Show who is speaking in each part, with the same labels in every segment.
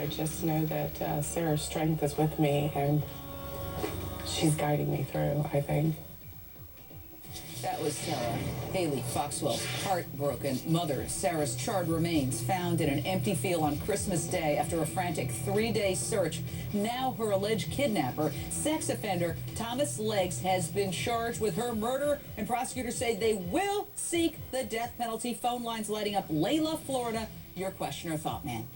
Speaker 1: I just know that Sarah's strength is with me, and she's guiding me through, I think.
Speaker 2: That was Sarah. Haley Foxwell's heartbroken mother. Sarah's charred remains found in an empty field on Christmas Day after a frantic 3-day search. Now her alleged kidnapper, sex offender Thomas Legs, has been charged with her murder, and prosecutors say they will seek the death penalty. Phone lines lighting up. Layla, Florida, your question or thought, man.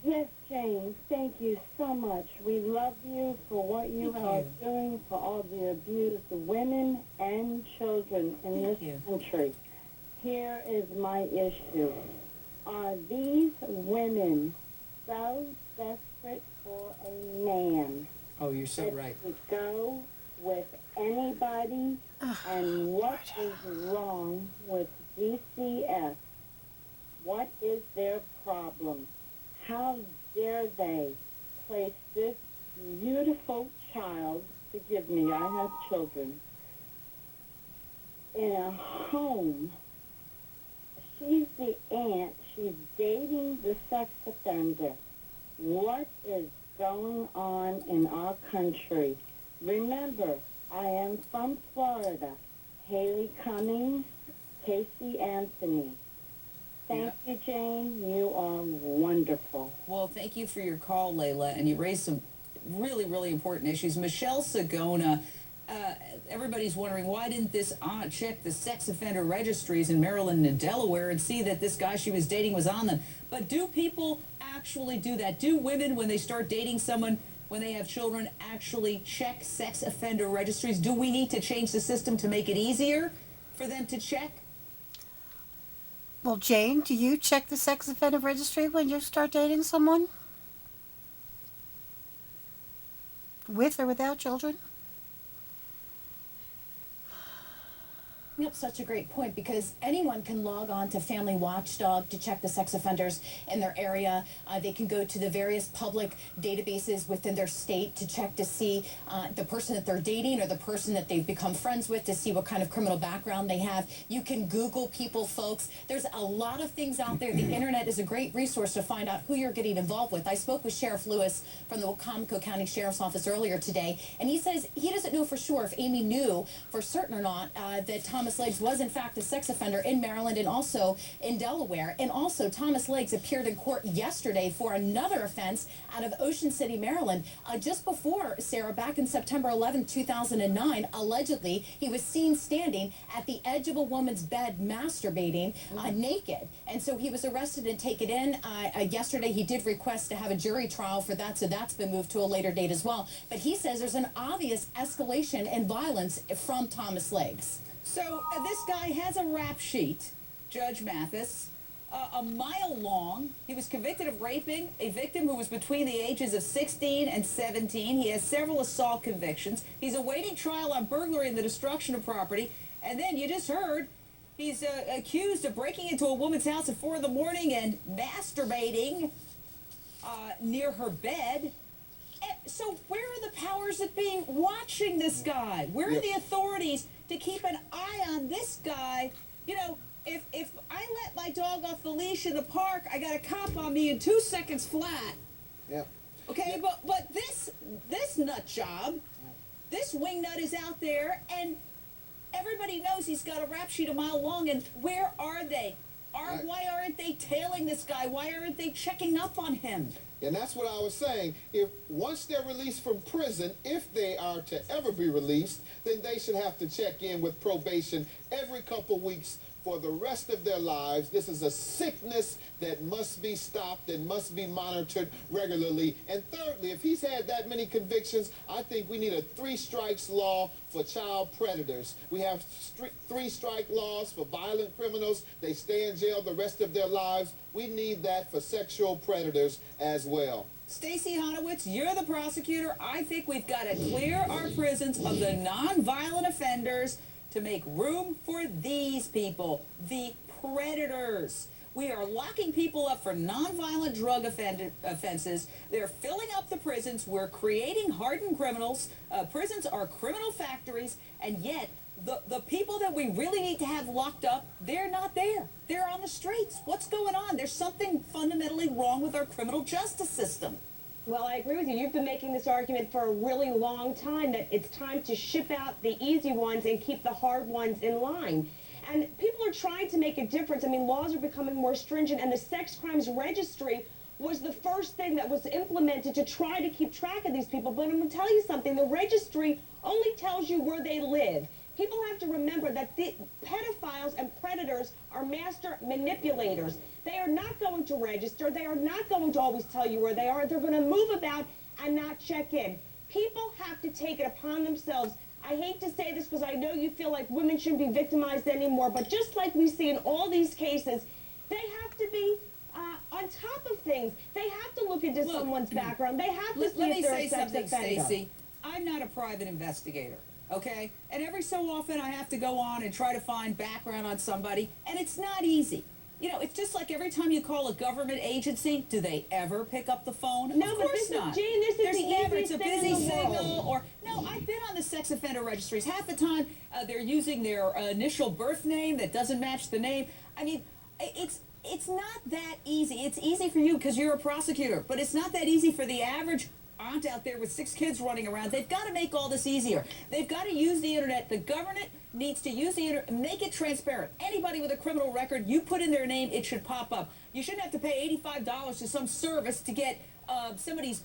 Speaker 3: Yes, Jane, thank you so much. We love you for what you are doing for all the abused women and children in this country. Here is my issue. Are these women so desperate for a man?
Speaker 2: Oh, you're so right.
Speaker 3: To go with anybody? And what is wrong with DCF? What is their problem? How dare they place this beautiful child, forgive me, I have children, in a home? She's the aunt. She's dating the sex offender. What is going on in our country? Remember, I am from Florida. Haley Cummings, Casey Anthony. Thank you, Jane. You are wonderful.
Speaker 2: Well, thank you for your call, Layla, and you raised some really, really important issues. Michelle Sagona, everybody's wondering, why didn't this aunt check the sex offender registries in Maryland and Delaware and see that this guy she was dating was on them? But do people actually do that? Do women, when they start dating someone, when they have children, actually check sex offender registries? Do we need to change the system to make it easier for them to check?
Speaker 4: Well, Jane, do you check the sex offender registry when you start dating someone? With or without children?
Speaker 5: Yep, such a great point, because anyone can log on to Family Watchdog to check the sex offenders in their area. They can go to the various public databases within their state to check to see the person that they're dating or the person that they've become friends with, to see what kind of criminal background they have. You can Google people, folks. There's a lot of things out there. The internet is a great resource to find out who you're getting involved with. I spoke with Sheriff Lewis from the Wacomico County Sheriff's Office earlier today, and he says he doesn't know for sure if Amy knew for certain or not that Thomas Legs was in fact a sex offender in Maryland and also in Delaware. And also, Thomas Legs appeared in court yesterday for another offense out of Ocean City, Maryland. Just before, Sarah, back in September 11, 2009, allegedly he was seen standing at the edge of a woman's bed masturbating naked. And so he was arrested and taken in. Yesterday he did request to have a jury trial for that, so that's been moved to a later date as well. But he says there's an obvious escalation in violence from Thomas Legs.
Speaker 2: So this guy has a rap sheet, Judge Mathis, a mile long. He was convicted of raping a victim who was between the ages of 16 and 17. He has several assault convictions. He's awaiting trial on burglary and the destruction of property. And then you just heard he's accused of breaking into a woman's house at 4 in the morning and masturbating near her bed. So where are the powers that be watching this guy? Where are the authorities to keep an eye on this guy? You know, if I let my dog off the leash in the park, I got a cop on me in 2 seconds flat.
Speaker 6: Yeah.
Speaker 2: Okay, but this nut job, this wingnut is out there, and everybody knows he's got a rap sheet a mile long, and where are they? Why aren't they tailing this guy? Why aren't they checking up on him?
Speaker 6: And that's what I was saying. If once they're released from prison, if they are to ever be released, then they should have to check in with probation every couple weeks for the rest of their lives. This is a sickness that must be stopped and must be monitored regularly. And thirdly, if he's had that many convictions, I think we need a 3-strikes law for child predators. We have 3-strike laws for violent criminals. They stay in jail the rest of their lives. We need that for sexual predators as well.
Speaker 2: Stacey Honowitz, you're the prosecutor. I think we've got to clear our prisons of the non-violent offenders to make room for these people, the predators. We are locking people up for nonviolent drug offenses. They're filling up the prisons. We're creating hardened criminals. Prisons are criminal factories, and yet The people that we really need to have locked up, they're not there. They're on the streets. What's going on? There's something fundamentally wrong with our criminal justice system.
Speaker 7: Well, I agree with you. You've been making this argument for a really long time that it's time to ship out the easy ones and keep the hard ones in line. And people are trying to make a difference. I mean, laws are becoming more stringent, and the sex crimes registry was the first thing that was implemented to try to keep track of these people. But I'm going to tell you something. The registry only tells you where they live. People have to remember that the pedophiles and predators are master manipulators. They are not going to register. They are not going to always tell you where they are. They're going to move about and not check in. People have to take it upon themselves. I hate to say this because I know you feel like women shouldn't be victimized anymore, but just like we see in all these cases, they have to be on top of things. They have to look into someone's background. They have to see
Speaker 2: Let
Speaker 7: if
Speaker 2: me
Speaker 7: they're
Speaker 2: say
Speaker 7: a sex
Speaker 2: something,
Speaker 7: offender.
Speaker 2: Stacey. I'm not a private investigator, okay? And every so often I have to go on and try to find background on somebody, and it's not easy. You know, it's just like every time you call a government agency, do they ever pick up the phone?
Speaker 7: No,
Speaker 2: of
Speaker 7: but
Speaker 2: course
Speaker 7: this
Speaker 2: not.
Speaker 7: is, Jane, this is
Speaker 2: There's
Speaker 7: the
Speaker 2: never,
Speaker 7: easiest
Speaker 2: it's a
Speaker 7: thing
Speaker 2: busy
Speaker 7: in the world.
Speaker 2: signal, or, no, I've been on the sex offender registries. Half the time they're using their initial birth name that doesn't match the name. I mean, it's not that easy. It's easy for you because you're a prosecutor, but it's not that easy for the average aunt out there with 6 kids running around. They've got to make all this easier. They've got to use the internet. The government needs to use the internet, make it transparent. Anybody with a criminal record, you put in their name, it should pop up. You shouldn't have to pay $85 to some service to get somebody's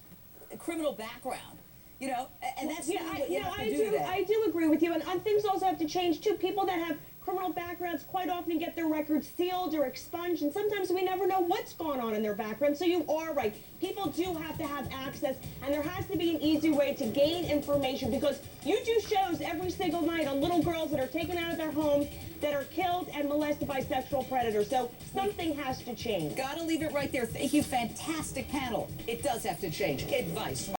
Speaker 2: criminal background. You know, and that's really what you have to do today.
Speaker 7: I do agree with you, and things also have to change too. People that have criminal backgrounds quite often get their records sealed or expunged, and sometimes we never know what's going on in their background. So you are right. People do have to have access, and there has to be an easy way to gain information, because you do shows every single night on little girls that are taken out of their homes, that are killed and molested by sexual predators. So something has to change.
Speaker 2: Gotta leave it right there. Thank you. Fantastic panel. It does have to change. Advice.